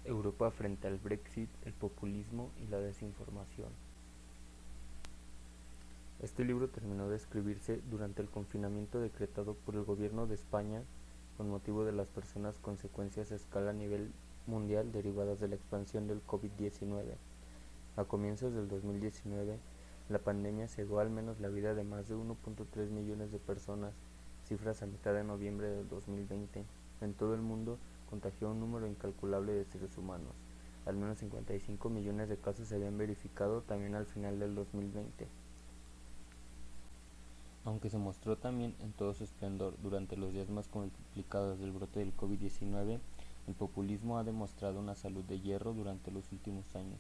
Europa frente al Brexit, el populismo y la desinformación. Este libro terminó de escribirse durante el confinamiento decretado por el gobierno de España con motivo de las personas consecuencias a escala a nivel mundial derivadas de la expansión del COVID-19. A comienzos del 2019, la pandemia cegó al menos la vida de más de 1.3 millones de personas, cifras a mitad de noviembre del 2020. En todo el mundo contagió un número incalculable de seres humanos. Al menos 55 millones de casos se habían verificado también al final del 2020. Aunque se mostró también en todo su esplendor durante los días más complicados del brote del COVID-19, el populismo ha demostrado una salud de hierro durante los últimos años.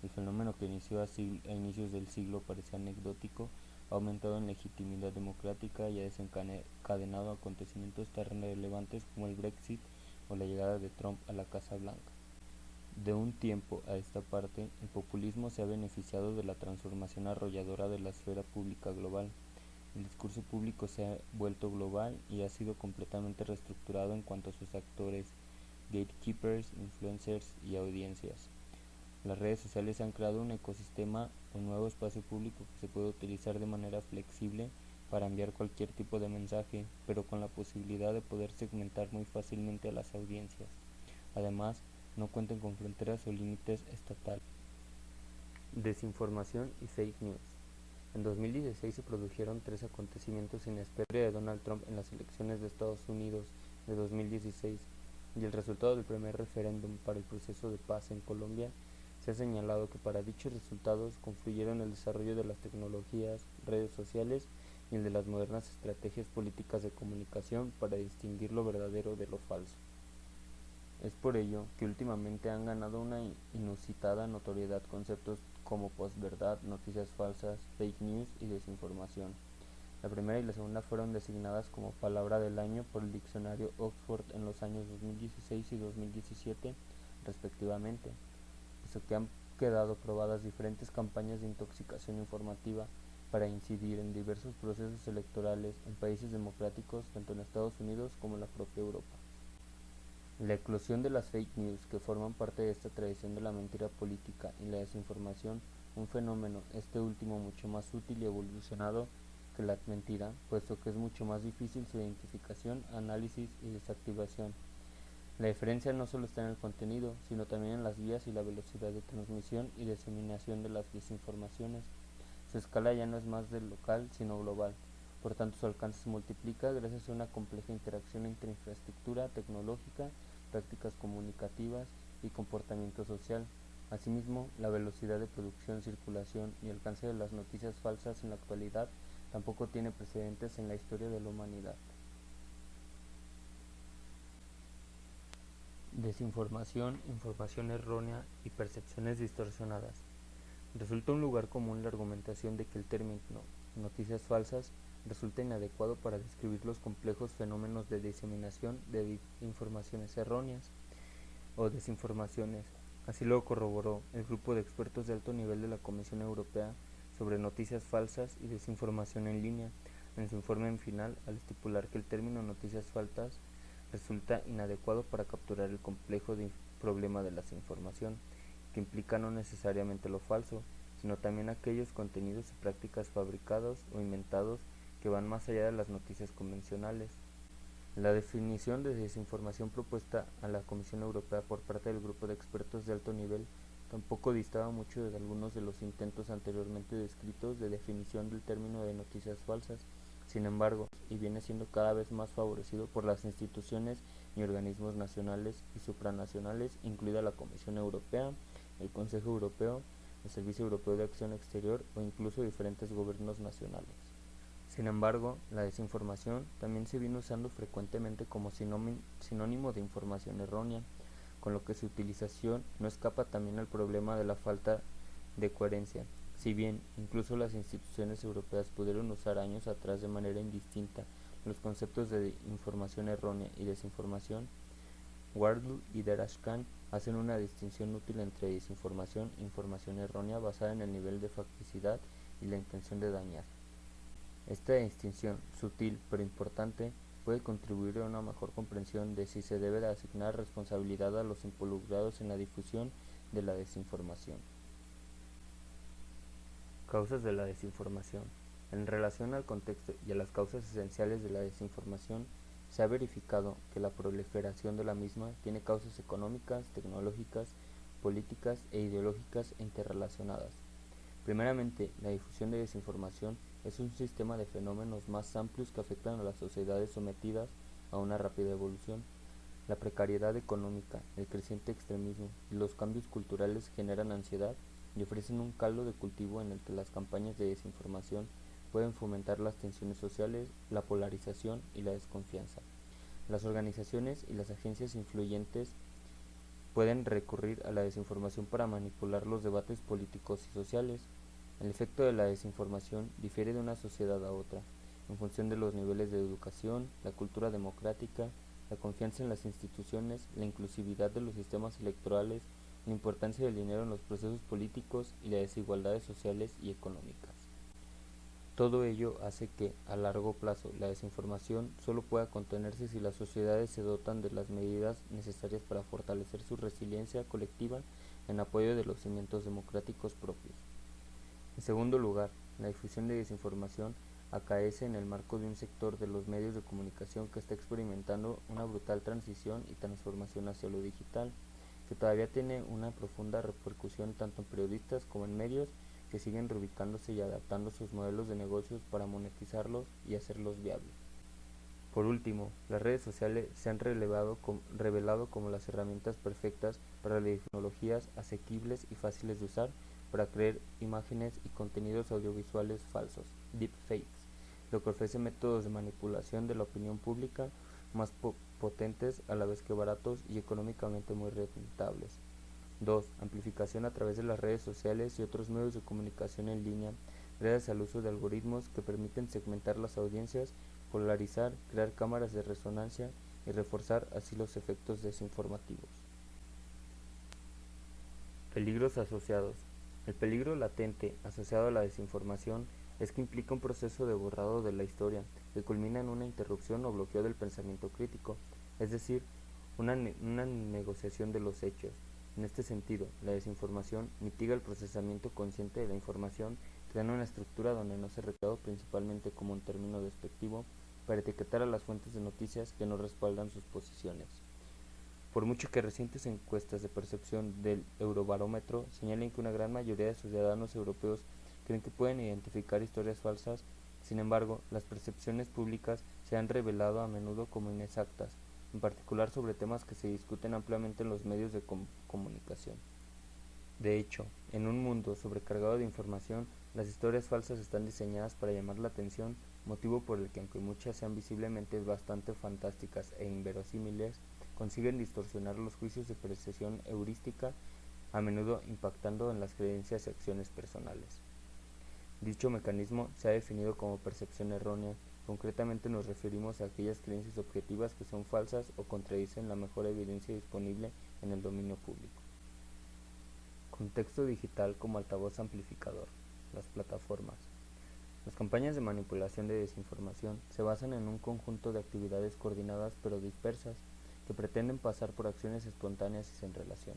El fenómeno que inició a inicios del siglo parecía anecdótico, ha aumentado en legitimidad democrática y ha desencadenado acontecimientos tan relevantes como el Brexit o la llegada de Trump a la Casa Blanca. De un tiempo a esta parte, el populismo se ha beneficiado de la transformación arrolladora de la esfera pública global. El discurso público se ha vuelto global y ha sido completamente reestructurado en cuanto a sus actores, gatekeepers, influencers y audiencias. Las redes sociales han creado un ecosistema, un nuevo espacio público que se puede utilizar de manera flexible para enviar cualquier tipo de mensaje, pero con la posibilidad de poder segmentar muy fácilmente a las audiencias. Además, no cuentan con fronteras o límites estatales. Desinformación y fake news. En 2016 se produjeron tres acontecimientos inesperados de Donald Trump en las elecciones de Estados Unidos de 2016 y el resultado del primer referéndum para el proceso de paz en Colombia. Se ha señalado que para dichos resultados confluyeron el desarrollo de las tecnologías, redes sociales y el de las modernas estrategias políticas de comunicación para distinguir lo verdadero de lo falso. Es por ello que últimamente han ganado una inusitada notoriedad conceptos como posverdad, noticias falsas, fake news y desinformación. La primera y la segunda fueron designadas como palabra del año por el diccionario Oxford en los años 2016 y 2017, respectivamente, puesto que han quedado probadas diferentes campañas de intoxicación informativa para incidir en diversos procesos electorales en países democráticos tanto en Estados Unidos como en la propia Europa. La eclosión de las fake news, que forman parte de esta tradición de la mentira política y la desinformación, un fenómeno este último mucho más útil y evolucionado que la mentira, puesto que es mucho más difícil su identificación, análisis y desactivación. La diferencia no solo está en el contenido, sino también en las vías y la velocidad de transmisión y diseminación de las desinformaciones. Su escala ya no es más del local, sino global. Por tanto, su alcance se multiplica gracias a una compleja interacción entre infraestructura tecnológica, prácticas comunicativas y comportamiento social. Asimismo, la velocidad de producción, circulación y alcance de las noticias falsas en la actualidad tampoco tiene precedentes en la historia de la humanidad. Desinformación, información errónea y percepciones distorsionadas. Resulta un lugar común la argumentación de que el término noticias falsas resulta inadecuado para describir los complejos fenómenos de diseminación de informaciones erróneas o desinformaciones. Así lo corroboró el grupo de expertos de alto nivel de la Comisión Europea sobre noticias falsas y desinformación en línea en su informe final al estipular que el término noticias falsas resulta inadecuado para capturar el complejo problema de la desinformación, que implica no necesariamente lo falso, sino también aquellos contenidos y prácticas fabricados o inventados que van más allá de las noticias convencionales. La definición de desinformación propuesta a la Comisión Europea por parte del grupo de expertos de alto nivel tampoco distaba mucho de algunos de los intentos anteriormente descritos de definición del término de noticias falsas. Sin embargo, y viene siendo cada vez más favorecido por las instituciones y organismos nacionales y supranacionales, incluida la Comisión Europea, el Consejo Europeo, el Servicio Europeo de Acción Exterior o incluso diferentes gobiernos nacionales. Sin embargo, la desinformación también se viene usando frecuentemente como sinónimo de información errónea, con lo que su utilización no escapa también al problema de la falta de coherencia. Si bien incluso las instituciones europeas pudieron usar años atrás de manera indistinta los conceptos de información errónea y desinformación, Wardle y Darashkan hacen una distinción útil entre desinformación e información errónea basada en el nivel de facticidad y la intención de dañar. Esta distinción, sutil pero importante, puede contribuir a una mejor comprensión de si se debe de asignar responsabilidad a los involucrados en la difusión de la desinformación. Causas de la desinformación. En relación al contexto y a las causas esenciales de la desinformación, se ha verificado que la proliferación de la misma tiene causas económicas, tecnológicas, políticas e ideológicas interrelacionadas. Primeramente, la difusión de desinformación es un sistema de fenómenos más amplios que afectan a las sociedades sometidas a una rápida evolución. La precariedad económica, el creciente extremismo y los cambios culturales generan ansiedad y ofrecen un caldo de cultivo en el que las campañas de desinformación pueden fomentar las tensiones sociales, la polarización y la desconfianza. Las organizaciones y las agencias influyentes pueden recurrir a la desinformación para manipular los debates políticos y sociales. El efecto de la desinformación difiere de una sociedad a otra, en función de los niveles de educación, la cultura democrática, la confianza en las instituciones, la inclusividad de los sistemas electorales, la importancia del dinero en los procesos políticos y las desigualdades sociales y económicas. Todo ello hace que, a largo plazo, la desinformación solo pueda contenerse si las sociedades se dotan de las medidas necesarias para fortalecer su resiliencia colectiva en apoyo de los cimientos democráticos propios. En segundo lugar, la difusión de desinformación acaece en el marco de un sector de los medios de comunicación que está experimentando una brutal transición y transformación hacia lo digital, que todavía tiene una profunda repercusión tanto en periodistas como en medios que siguen reubicándose y adaptando sus modelos de negocios para monetizarlos y hacerlos viables. Por último, las redes sociales se han revelado como las herramientas perfectas para las tecnologías asequibles y fáciles de usar para crear imágenes y contenidos audiovisuales falsos, deepfakes, lo que ofrece métodos de manipulación de la opinión pública más potentes a la vez que baratos y económicamente muy rentables. 2. Amplificación a través de las redes sociales y otros medios de comunicación en línea, gracias al uso de algoritmos que permiten segmentar las audiencias, polarizar, crear cámaras de resonancia y reforzar así los efectos desinformativos. Peligros asociados. El peligro latente asociado a la desinformación es que implica un proceso de borrado de la historia que culmina en una interrupción o bloqueo del pensamiento crítico, es decir, una negociación de los hechos. En este sentido, la desinformación mitiga el procesamiento consciente de la información, creando una estructura donde no se recreado principalmente como un término despectivo para etiquetar a las fuentes de noticias que no respaldan sus posiciones. Por mucho que recientes encuestas de percepción del Eurobarómetro señalen que una gran mayoría de ciudadanos europeos creen que pueden identificar historias falsas, sin embargo, las percepciones públicas se han revelado a menudo como inexactas, en particular sobre temas que se discuten ampliamente en los medios de comunicación. De hecho, en un mundo sobrecargado de información, las historias falsas están diseñadas para llamar la atención, motivo por el que aunque muchas sean visiblemente bastante fantásticas e inverosímiles, consiguen distorsionar los juicios de percepción heurística, a menudo impactando en las creencias y acciones personales. Dicho mecanismo se ha definido como percepción errónea. Concretamente nos referimos a aquellas creencias objetivas que son falsas o contradicen la mejor evidencia disponible en el dominio público. Contexto digital como altavoz amplificador. Las plataformas. Las campañas de manipulación de desinformación se basan en un conjunto de actividades coordinadas pero dispersas que pretenden pasar por acciones espontáneas y sin relación,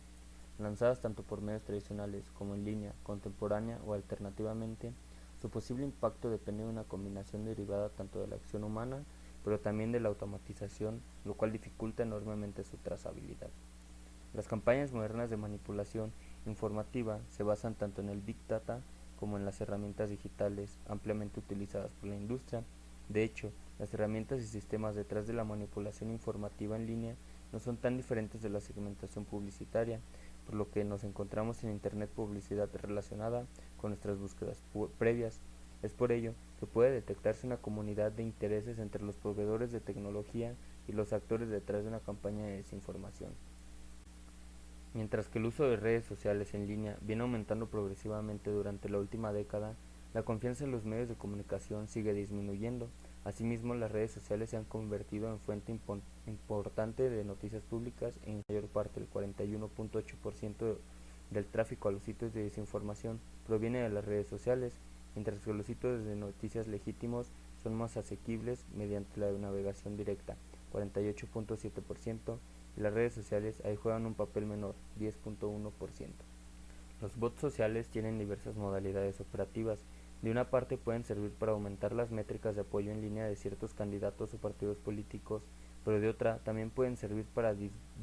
lanzadas tanto por medios tradicionales como en línea, contemporánea o alternativamente. Su posible impacto depende de una combinación derivada tanto de la acción humana pero también de la automatización, lo cual dificulta enormemente su trazabilidad. Las campañas modernas de manipulación informativa se basan tanto en el Big Data como en las herramientas digitales ampliamente utilizadas por la industria. De hecho, las herramientas y sistemas detrás de la manipulación informativa en línea no son tan diferentes de la segmentación publicitaria, por lo que nos encontramos en Internet publicidad relacionada con nuestras búsquedas previas. Es por ello que puede detectarse una comunidad de intereses entre los proveedores de tecnología y los actores detrás de una campaña de desinformación. Mientras que el uso de redes sociales en línea viene aumentando progresivamente durante la última década, la confianza en los medios de comunicación sigue disminuyendo. Asimismo, las redes sociales se han convertido en fuente importante de noticias públicas e en mayor parte, el 41.8% del tráfico a los sitios de desinformación proviene de las redes sociales, mientras que los sitios de noticias legítimos son más asequibles mediante la navegación directa, 48.7%, y las redes sociales ahí juegan un papel menor, 10.1%. Los bots sociales tienen diversas modalidades operativas. De una parte pueden servir para aumentar las métricas de apoyo en línea de ciertos candidatos o partidos políticos, pero de otra también pueden servir para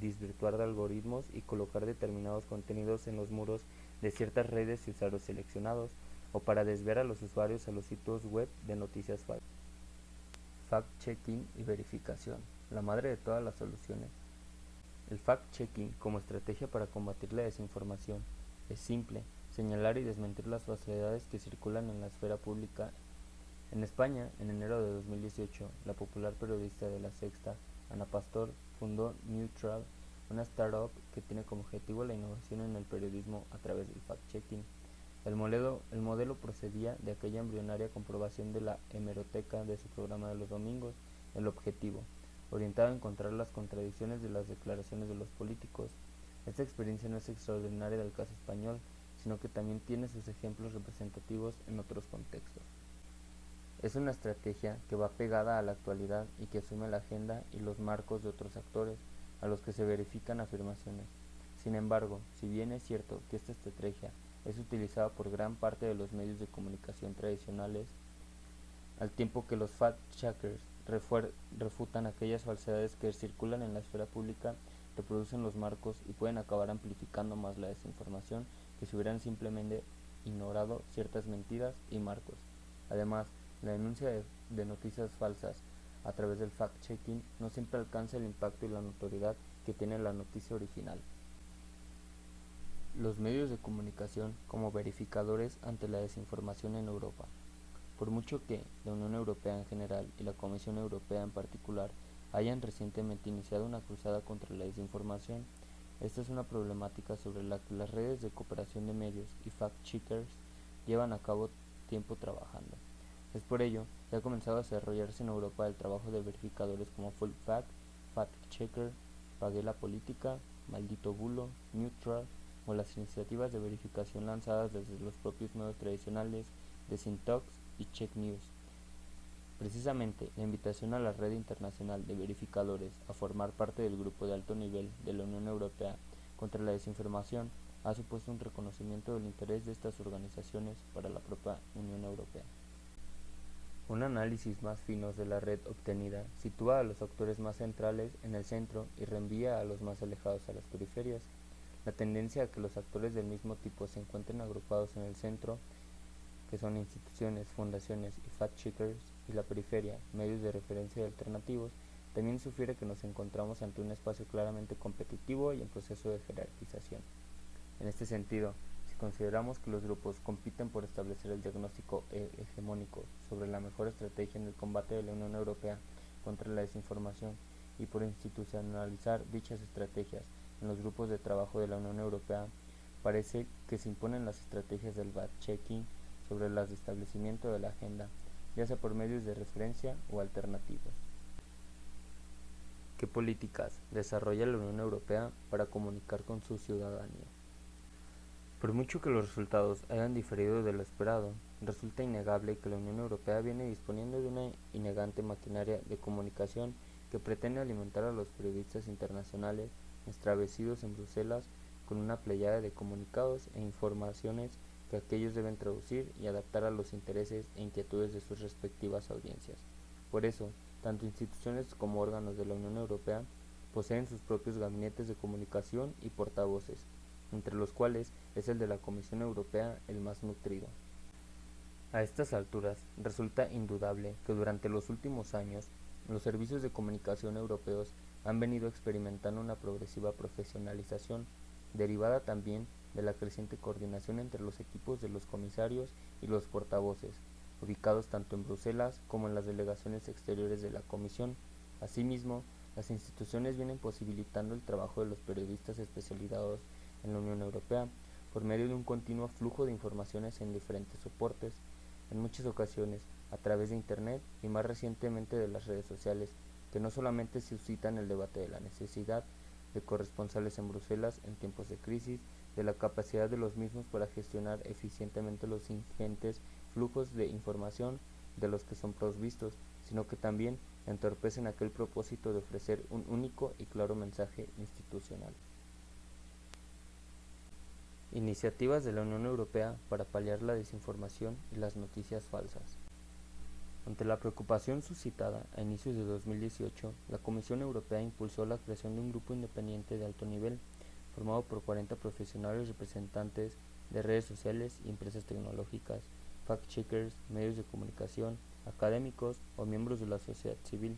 desvirtuar algoritmos y colocar determinados contenidos en los muros de ciertas redes y usuarios seleccionados, o para desviar a los usuarios a los sitios web de noticias falsas. Fact-checking y verificación, la madre de todas las soluciones. El fact-checking como estrategia para combatir la desinformación es simple: señalar y desmentir las falsedades que circulan en la esfera pública. En España, en enero de 2018, la popular periodista de La Sexta, Ana Pastor, fundó Neutral, una startup que tiene como objetivo la innovación en el periodismo a través del fact-checking. El modelo procedía de aquella embrionaria comprobación de la hemeroteca de su programa de los domingos. El objetivo, orientado a encontrar las contradicciones de las declaraciones de los políticos. Esta experiencia no es extraordinaria del caso español, sino que también tiene sus ejemplos representativos en otros contextos. Es una estrategia que va pegada a la actualidad y que asume la agenda y los marcos de otros actores, a los que se verifican afirmaciones. Sin embargo, si bien es cierto que esta estrategia es utilizada por gran parte de los medios de comunicación tradicionales, al tiempo que los fact-checkers refutan aquellas falsedades que circulan en la esfera pública, reproducen los marcos y pueden acabar amplificando más la desinformación que si hubieran simplemente ignorado ciertas mentiras y marcos. Además, la denuncia de noticias falsas a través del fact-checking no siempre alcanza el impacto y la notoriedad que tiene la noticia original. Los medios de comunicación como verificadores ante la desinformación en Europa. Por mucho que la Unión Europea en general y la Comisión Europea en particular hayan recientemente iniciado una cruzada contra la desinformación, esta es una problemática sobre la que las redes de cooperación de medios y fact-checkers llevan a cabo tiempo trabajando. Es por ello que ha comenzado a desarrollarse en Europa el trabajo de verificadores como Full Fact, Fact Checker, Pagué la Política, Maldito Bulo, Neutral, o las iniciativas de verificación lanzadas desde los propios medios tradicionales de Syntox y Check News. Precisamente, la invitación a la red internacional de verificadores a formar parte del grupo de alto nivel de la Unión Europea contra la desinformación ha supuesto un reconocimiento del interés de estas organizaciones para la propia Unión Europea. Un análisis más fino de la red obtenida sitúa a los actores más centrales en el centro y reenvía a los más alejados a las periferias. La tendencia a que los actores del mismo tipo se encuentren agrupados en el centro, que son instituciones, fundaciones y fact-checkers, y la periferia, medios de referencia y alternativos, también sugiere que nos encontramos ante un espacio claramente competitivo y en proceso de jerarquización. En este sentido, si consideramos que los grupos compiten por establecer el diagnóstico hegemónico sobre la mejor estrategia en el combate de la Unión Europea contra la desinformación y por institucionalizar dichas estrategias en los grupos de trabajo de la Unión Europea, parece que se imponen las estrategias del fact-checking sobre las de establecimiento de la agenda, ya sea por medios de referencia o alternativos. ¿Qué políticas desarrolla la Unión Europea para comunicar con su ciudadanía? Por mucho que los resultados hayan diferido de lo esperado, resulta innegable que la Unión Europea viene disponiendo de una innegante maquinaria de comunicación que pretende alimentar a los periodistas internacionales establecidos en Bruselas con una pleyada de comunicados e informaciones que aquellos deben traducir y adaptar a los intereses e inquietudes de sus respectivas audiencias. Por eso, tanto instituciones como órganos de la Unión Europea poseen sus propios gabinetes de comunicación y portavoces, entre los cuales es el de la Comisión Europea el más nutrido. A estas alturas, resulta indudable que durante los últimos años, los servicios de comunicación europeos han venido experimentando una progresiva profesionalización, derivada también de la creciente coordinación entre los equipos de los comisarios y los portavoces, ubicados tanto en Bruselas como en las delegaciones exteriores de la Comisión. Asimismo, las instituciones vienen posibilitando el trabajo de los periodistas especializados en la Unión Europea por medio de un continuo flujo de informaciones en diferentes soportes, en muchas ocasiones a través de Internet y más recientemente de las redes sociales, que no solamente suscitan el debate de la necesidad de corresponsales en Bruselas en tiempos de crisis, de la capacidad de los mismos para gestionar eficientemente los ingentes flujos de información, de los que son provistos, sino que también entorpecen aquel propósito de ofrecer un único y claro mensaje institucional. Iniciativas de la Unión Europea para paliar la desinformación y las noticias falsas. Ante la preocupación suscitada a inicios de 2018, la Comisión Europea impulsó la creación de un grupo independiente de alto nivel, formado por 40 profesionales representantes de redes sociales y empresas tecnológicas, fact-checkers, medios de comunicación, académicos o miembros de la sociedad civil,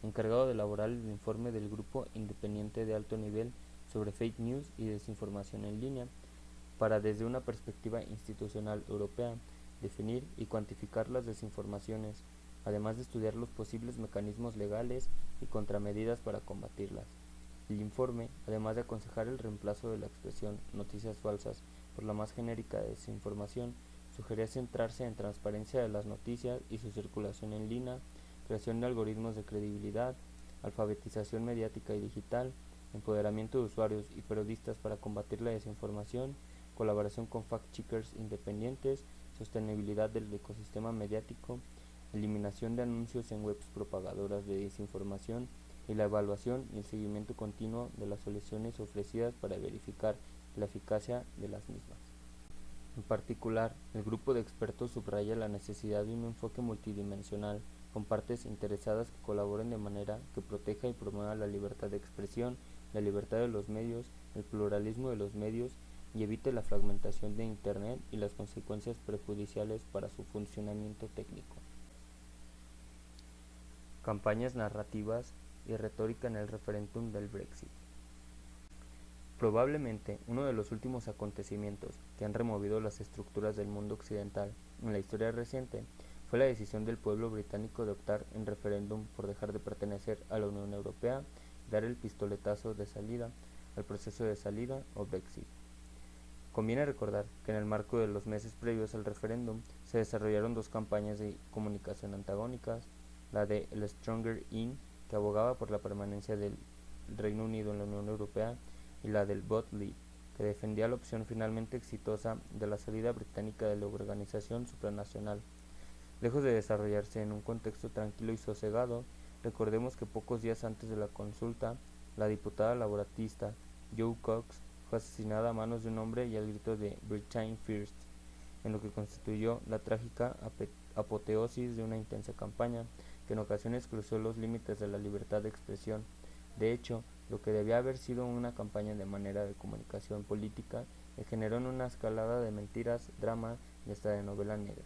encargado de elaborar el informe del Grupo Independiente de Alto Nivel sobre fake news y desinformación en línea, para desde una perspectiva institucional europea definir y cuantificar las desinformaciones, además de estudiar los posibles mecanismos legales y contramedidas para combatirlas. El informe, además de aconsejar el reemplazo de la expresión noticias falsas por la más genérica desinformación, sugería centrarse en transparencia de las noticias y su circulación en línea, creación de algoritmos de credibilidad, alfabetización mediática y digital, empoderamiento de usuarios y periodistas para combatir la desinformación, colaboración con fact-checkers independientes, sostenibilidad del ecosistema mediático, eliminación de anuncios en webs propagadoras de desinformación y la evaluación y el seguimiento continuo de las soluciones ofrecidas para verificar la eficacia de las mismas. En particular, el grupo de expertos subraya la necesidad de un enfoque multidimensional con partes interesadas que colaboren de manera que proteja y promueva la libertad de expresión, la libertad de los medios, el pluralismo de los medios y evite la fragmentación de Internet y las consecuencias perjudiciales para su funcionamiento técnico. Campañas narrativas y retórica en el referéndum del Brexit. Probablemente uno de los últimos acontecimientos que han removido las estructuras del mundo occidental en la historia reciente fue la decisión del pueblo británico de optar en referéndum por dejar de pertenecer a la Unión Europea y dar el pistoletazo de salida al proceso de salida o Brexit. Conviene recordar que en el marco de los meses previos al referéndum se desarrollaron dos campañas de comunicación antagónicas, la de el Stronger In, que abogaba por la permanencia del Reino Unido en la Unión Europea, y la del Vote Leave, que defendía la opción finalmente exitosa de la salida británica de la organización supranacional. Lejos de desarrollarse en un contexto tranquilo y sosegado, recordemos que pocos días antes de la consulta, la diputada laborista Jo Cox fue asesinada a manos de un hombre y al grito de "Britain First", en lo que constituyó la trágica apoteosis de una intensa campaña que en ocasiones cruzó los límites de la libertad de expresión. De hecho, lo que debía haber sido una campaña de manera de comunicación política degeneró en una escalada de mentiras, drama y hasta de novela negra.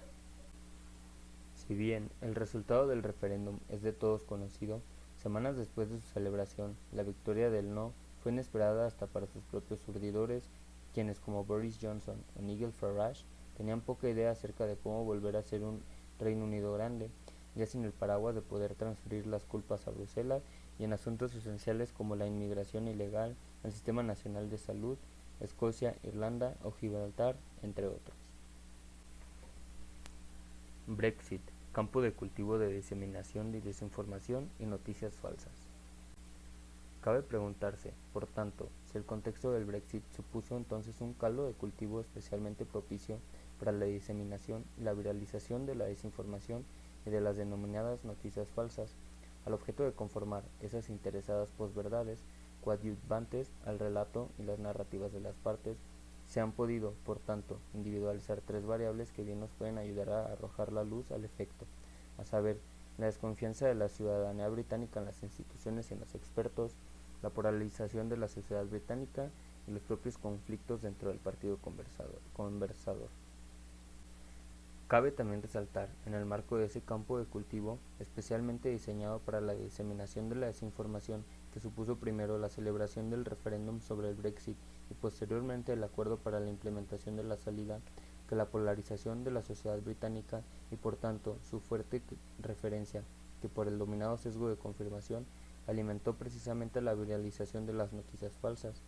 Si bien el resultado del referéndum es de todos conocido, semanas después de su celebración, la victoria del no fue inesperada hasta para sus propios urdidores, quienes como Boris Johnson o Nigel Farage tenían poca idea acerca de cómo volver a ser un Reino Unido grande, ya sin el paraguas de poder transferir las culpas a Bruselas y en asuntos esenciales como la inmigración ilegal, el Sistema Nacional de Salud, Escocia, Irlanda o Gibraltar, entre otros. Brexit, campo de cultivo de diseminación de desinformación y noticias falsas. Cabe preguntarse, por tanto, si el contexto del Brexit supuso entonces un caldo de cultivo especialmente propicio para la diseminación y la viralización de la desinformación y de las denominadas noticias falsas, al objeto de conformar esas interesadas posverdades coadyuvantes al relato y las narrativas de las partes. Se han podido, por tanto, individualizar tres variables que bien nos pueden ayudar a arrojar la luz al efecto, a saber, la desconfianza de la ciudadanía británica en las instituciones y en los expertos, la polarización de la sociedad británica y los propios conflictos dentro del partido conversador. Cabe también resaltar, en el marco de ese campo de cultivo, especialmente diseñado para la diseminación de la desinformación, que supuso primero la celebración del referéndum sobre el Brexit y posteriormente el acuerdo para la implementación de la salida, que la polarización de la sociedad británica y por tanto su fuerte referencia, que por el dominado sesgo de confirmación, alimentó precisamente la viralización de las noticias falsas.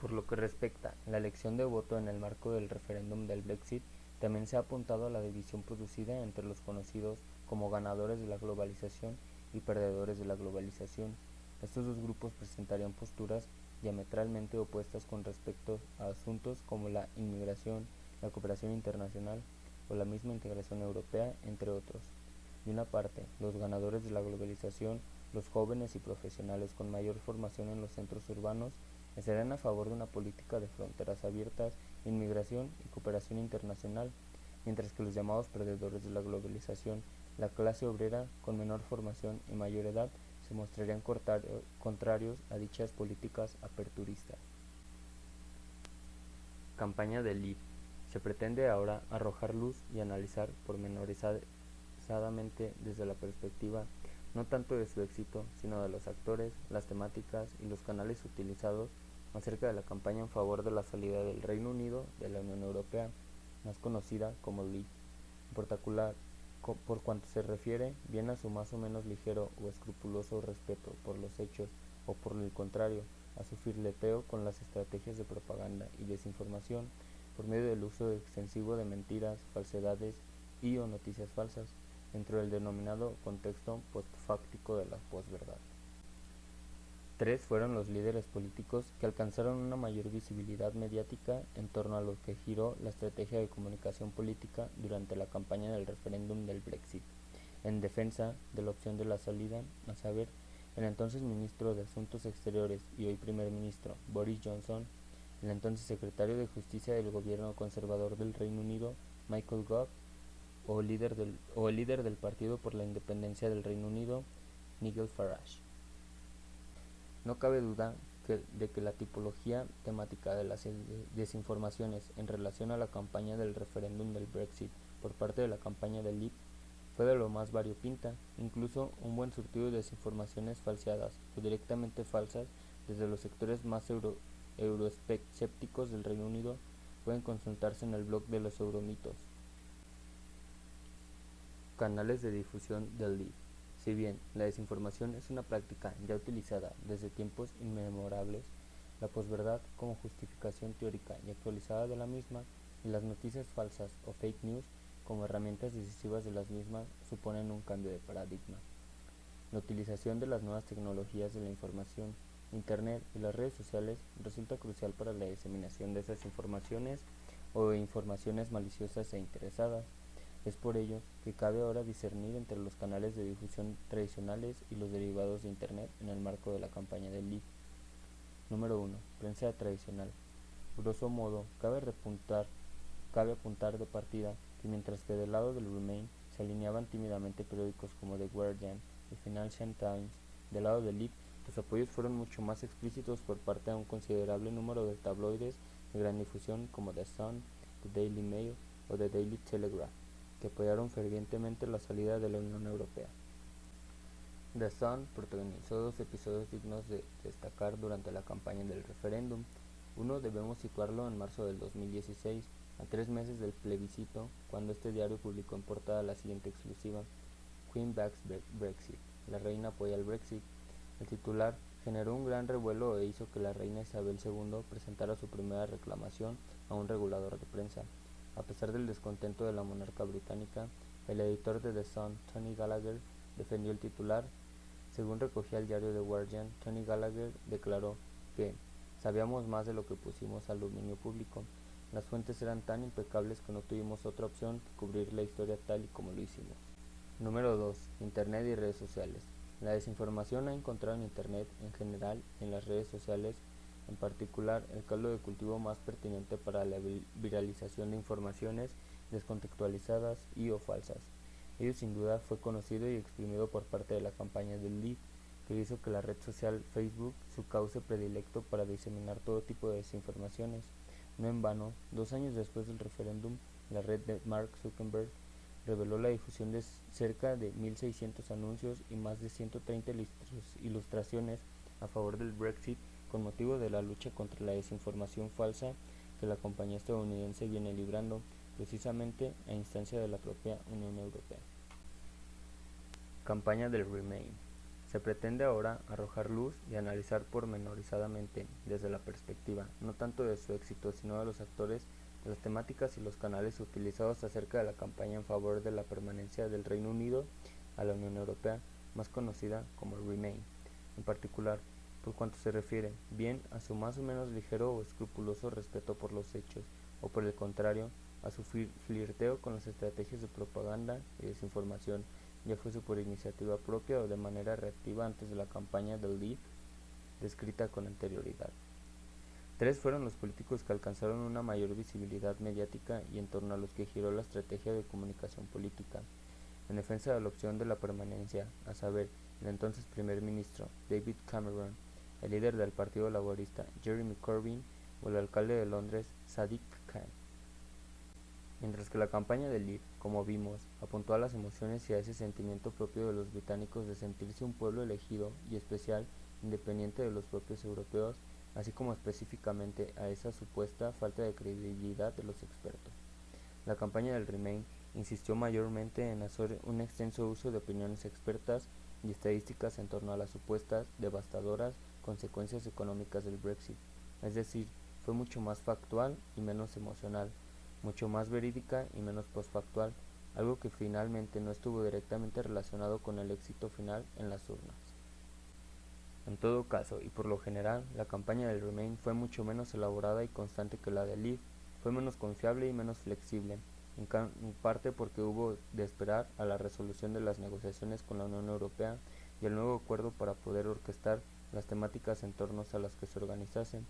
Por lo que respecta a la elección de voto en el marco del referéndum del Brexit, también se ha apuntado a la división producida entre los conocidos como ganadores de la globalización y perdedores de la globalización. Estos dos grupos presentarían posturas diametralmente opuestas con respecto a asuntos como la inmigración, la cooperación internacional, o la misma integración europea, entre otros. De una parte, los ganadores de la globalización, los jóvenes y profesionales con mayor formación en los centros urbanos, estarán a favor de una política de fronteras abiertas, inmigración y cooperación internacional, mientras que los llamados perdedores de la globalización, la clase obrera con menor formación y mayor edad, se mostrarían contrarios a dichas políticas aperturistas. Campaña del LIB. Se pretende ahora arrojar luz y analizar pormenorizadamente desde la perspectiva no tanto de su éxito, sino de los actores, las temáticas y los canales utilizados acerca de la campaña en favor de la salida del Reino Unido de la Unión Europea, más conocida como LIB, en particular por cuanto se refiere bien a su más o menos ligero o escrupuloso respeto por los hechos o por el contrario, a su fileteo con las estrategias de propaganda y desinformación por medio del uso extensivo de mentiras, falsedades y o noticias falsas dentro del denominado contexto postfáctico de la posverdad. Tres fueron los líderes políticos que alcanzaron una mayor visibilidad mediática en torno a lo que giró la estrategia de comunicación política durante la campaña del referéndum del Brexit, en defensa de la opción de la salida, a saber, el entonces ministro de Asuntos Exteriores y hoy primer ministro Boris Johnson, el entonces secretario de Justicia del gobierno conservador del Reino Unido Michael Gove, o el líder del Partido por la Independencia del Reino Unido Nigel Farage. No cabe duda de que la tipología temática de las desinformaciones en relación a la campaña del referéndum del Brexit por parte de la campaña del LIB fue de lo más variopinta, incluso un buen surtido de desinformaciones falseadas o directamente falsas desde los sectores más euroescépticos del Reino Unido pueden consultarse en el blog de los euromitos. Canales de difusión del LIB. Si bien la desinformación es una práctica ya utilizada desde tiempos inmemorables, la posverdad como justificación teórica y actualizada de la misma y las noticias falsas o fake news como herramientas decisivas de las mismas suponen un cambio de paradigma. La utilización de las nuevas tecnologías de la información, Internet y las redes sociales resulta crucial para la diseminación de esas informaciones o informaciones maliciosas e interesadas. Es por ello que cabe ahora discernir entre los canales de difusión tradicionales y los derivados de Internet en el marco de la campaña del LIB. Número 1. Prensa tradicional. Grosso modo, cabe apuntar de partida que mientras que del lado del Remain se alineaban tímidamente periódicos como The Guardian y Financial Times, del lado del LIB los apoyos fueron mucho más explícitos por parte de un considerable número de tabloides de gran difusión como The Sun, The Daily Mail o The Daily Telegraph, que apoyaron fervientemente la salida de la Unión Europea. The Sun protagonizó dos episodios dignos de destacar durante la campaña del referéndum. Uno debemos situarlo en marzo del 2016, a 3 meses del plebiscito, cuando este diario publicó en portada la siguiente exclusiva: Queen backs Brexit, la reina apoya el Brexit. El titular generó un gran revuelo e hizo que la reina Isabel II presentara su primera reclamación a un regulador de prensa. A pesar del descontento de la monarca británica, el editor de The Sun, Tony Gallagher, defendió el titular. Según recogía el diario The Guardian, Tony Gallagher declaró que sabíamos más de lo que pusimos al dominio público. Las fuentes eran tan impecables que no tuvimos otra opción que cubrir la historia tal y como lo hicimos. Número 2. Internet y redes sociales. La desinformación ha encontrado en Internet en general y en las redes sociales en particular el caldo de cultivo más pertinente para la viralización de informaciones descontextualizadas y o falsas. Ello sin duda fue conocido y exprimido por parte de la campaña del LIB, que hizo que la red social Facebook su cauce predilecto para diseminar todo tipo de desinformaciones. No en vano, 2 años después del referéndum, la red de Mark Zuckerberg reveló la difusión de cerca de 1.600 anuncios y más de 130 ilustraciones a favor del Brexit con motivo de la lucha contra la desinformación falsa que la compañía estadounidense viene librando, precisamente a instancia de la propia Unión Europea. Campaña del Remain. Se pretende ahora arrojar luz y analizar pormenorizadamente, desde la perspectiva no tanto de su éxito sino de los actores, de las temáticas y los canales utilizados acerca de la campaña en favor de la permanencia del Reino Unido a la Unión Europea, más conocida como Remain, en particular por cuanto se refiere bien a su más o menos ligero o escrupuloso respeto por los hechos o por el contrario, a su flirteo con las estrategias de propaganda y desinformación, ya fuese por iniciativa propia o de manera reactiva antes de la campaña del Leave descrita con anterioridad. Tres fueron los políticos que alcanzaron una mayor visibilidad mediática y en torno a los que giró la estrategia de comunicación política, en defensa de la opción de la permanencia, a saber, el entonces primer ministro David Cameron, el líder del Partido Laborista Jeremy Corbyn o el alcalde de Londres Sadiq Khan. Mientras que la campaña de Leave, como vimos, apuntó a las emociones y a ese sentimiento propio de los británicos de sentirse un pueblo elegido y especial, independiente de los propios europeos, así como específicamente a esa supuesta falta de credibilidad de los expertos. La campaña del Remain insistió mayormente en hacer un extenso uso de opiniones expertas y estadísticas en torno a las supuestas devastadoras consecuencias económicas del Brexit, es decir, fue mucho más factual y menos emocional, mucho más verídica y menos postfactual, algo que finalmente no estuvo directamente relacionado con el éxito final en las urnas. En todo caso, y por lo general, la campaña del Remain fue mucho menos elaborada y constante que la del Leave, fue menos confiable y menos flexible, en parte porque hubo de esperar a la resolución de las negociaciones con la Unión Europea y el nuevo acuerdo para poder orquestar las temáticas en torno a las que se organizasen.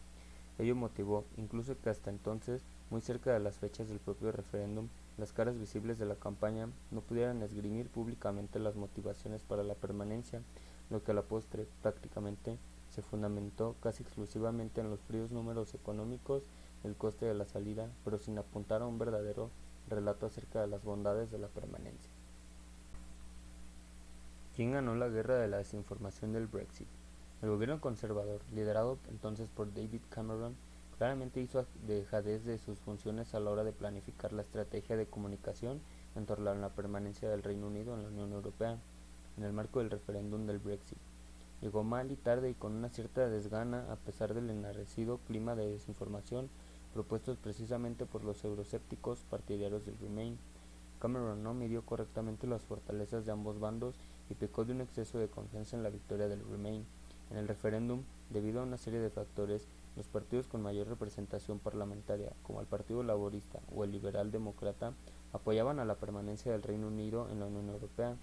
Ello motivó, incluso que hasta entonces, muy cerca de las fechas del propio referéndum, las caras visibles de la campaña no pudieran esgrimir públicamente las motivaciones para la permanencia, lo que a la postre, prácticamente, se fundamentó casi exclusivamente en los fríos números económicos del coste de la salida, pero sin apuntar a un verdadero relato acerca de las bondades de la permanencia. ¿Quién ganó la guerra de la desinformación del Brexit? El gobierno conservador, liderado entonces por David Cameron, claramente hizo dejadez de sus funciones a la hora de planificar la estrategia de comunicación en torno a la permanencia del Reino Unido en la Unión Europea, en el marco del referéndum del Brexit. Llegó mal y tarde y con una cierta desgana a pesar del enarrecido clima de desinformación propuestos precisamente por los euroscépticos partidarios del Remain. Cameron no midió correctamente las fortalezas de ambos bandos y pecó de un exceso de confianza en la victoria del Remain. En el referéndum, debido a una serie de factores, los partidos con mayor representación parlamentaria, como el Partido Laborista o el Liberal Demócrata, apoyaban a la permanencia del Reino Unido en la Unión Europea.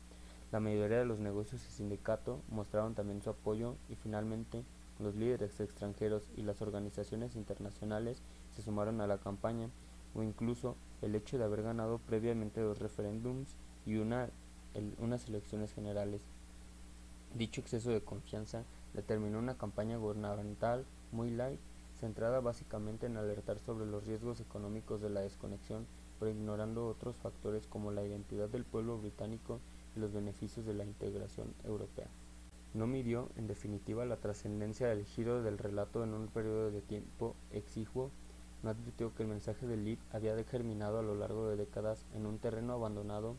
La mayoría de los negocios y sindicatos mostraron también su apoyo y finalmente los líderes extranjeros y las organizaciones internacionales se sumaron a la campaña, o incluso el hecho de haber ganado previamente dos referéndums y unas elecciones generales. Dicho exceso de confianza determinó una campaña gubernamental muy light, centrada básicamente en alertar sobre los riesgos económicos de la desconexión, pero ignorando otros factores como la identidad del pueblo británico y los beneficios de la integración europea. No midió, en definitiva, la trascendencia del giro del relato en un periodo de tiempo exiguo. No advirtió que el mensaje del Leave había germinado a lo largo de décadas en un terreno abandonado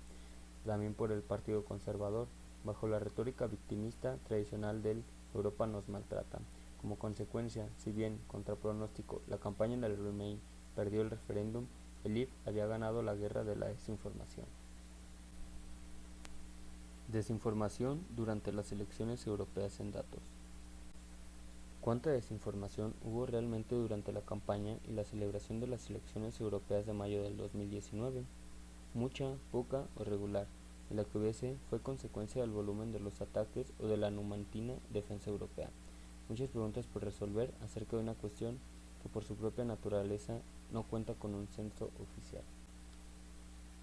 también por el Partido Conservador, bajo la retórica victimista tradicional del Europa nos maltrata. Como consecuencia, si bien, contra pronóstico, la campaña del Remain perdió el referéndum, el Leave había ganado la guerra de la desinformación. Desinformación durante las elecciones europeas en datos. ¿Cuánta desinformación hubo realmente durante la campaña y la celebración de las elecciones europeas de mayo del 2019? Mucha, poca o regular. Y la que hubiese fue consecuencia del volumen de los ataques o de la numantina defensa europea. Muchas preguntas por resolver acerca de una cuestión que por su propia naturaleza no cuenta con un censo oficial.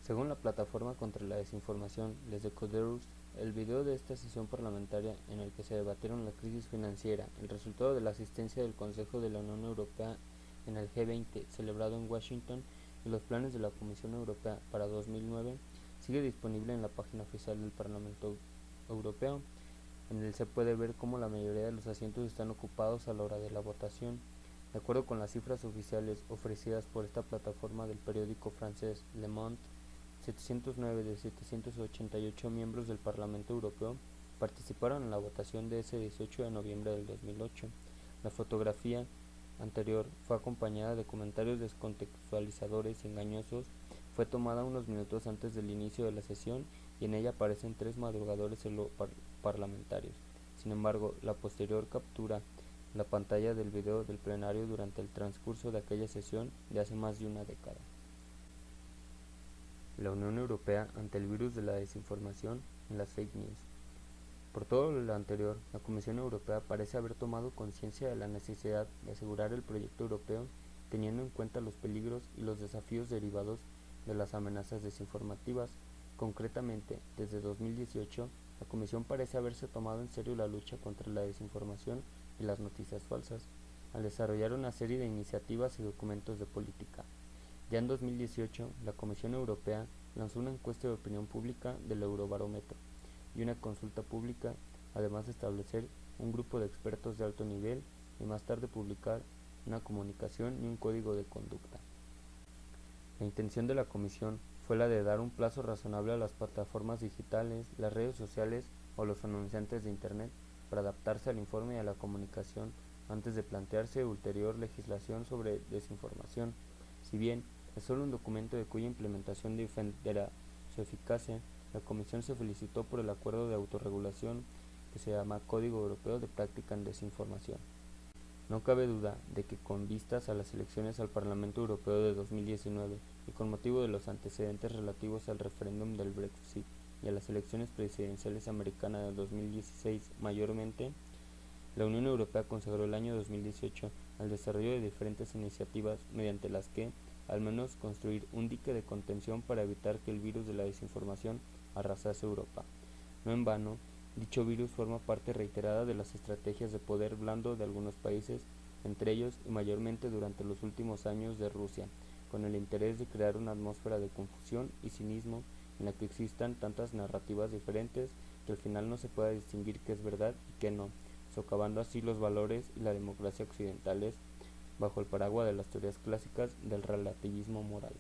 Según la plataforma contra la desinformación, Les Decodeurs, el video de esta sesión parlamentaria en el que se debatieron la crisis financiera, el resultado de la asistencia del Consejo de la Unión Europea en el G20 celebrado en Washington y los planes de la Comisión Europea para 2009, sigue disponible en la página oficial del Parlamento Europeo. En él se puede ver cómo la mayoría de los asientos están ocupados a la hora de la votación. De acuerdo con las cifras oficiales ofrecidas por esta plataforma del periódico francés Le Monde, 709 de 788 miembros del Parlamento Europeo participaron en la votación de ese 18 de noviembre del 2008. La fotografía anterior fue acompañada de comentarios descontextualizadores y engañosos. Fue tomada unos minutos antes del inicio de la sesión y en ella aparecen tres madrugadores parlamentarios. Sin embargo, la posterior captura la pantalla del video del plenario durante el transcurso de aquella sesión de hace más de una década. La Unión Europea ante el virus de la desinformación y las fake news. Por todo lo anterior, la Comisión Europea parece haber tomado conciencia de la necesidad de asegurar el proyecto europeo teniendo en cuenta los peligros y los desafíos derivados de las amenazas desinformativas. Concretamente, desde 2018, la Comisión parece haberse tomado en serio la lucha contra la desinformación y las noticias falsas, al desarrollar una serie de iniciativas y documentos de política. Ya en 2018, la Comisión Europea lanzó una encuesta de opinión pública del Eurobarómetro y una consulta pública, además de establecer un grupo de expertos de alto nivel y más tarde publicar una comunicación y un código de conducta. La intención de la Comisión fue la de dar un plazo razonable a las plataformas digitales, las redes sociales o los anunciantes de Internet para adaptarse al informe y a la comunicación antes de plantearse ulterior legislación sobre desinformación. Si bien es solo un documento de cuya implementación defenderá su eficacia, la Comisión se felicitó por el acuerdo de autorregulación que se llama Código Europeo de Práctica en Desinformación. No cabe duda de que con vistas a las elecciones al Parlamento Europeo de 2019 y con motivo de los antecedentes relativos al referéndum del Brexit y a las elecciones presidenciales americanas de 2016 mayormente, la Unión Europea consagró el año 2018 al desarrollo de diferentes iniciativas mediante las que, al menos, construir un dique de contención para evitar que el virus de la desinformación arrasase Europa. No en vano, dicho virus forma parte reiterada de las estrategias de poder blando de algunos países, entre ellos y mayormente durante los últimos años de Rusia, con el interés de crear una atmósfera de confusión y cinismo en la que existan tantas narrativas diferentes que al final no se pueda distinguir qué es verdad y qué no, socavando así los valores y la democracia occidentales bajo el paraguas de las teorías clásicas del relativismo moral.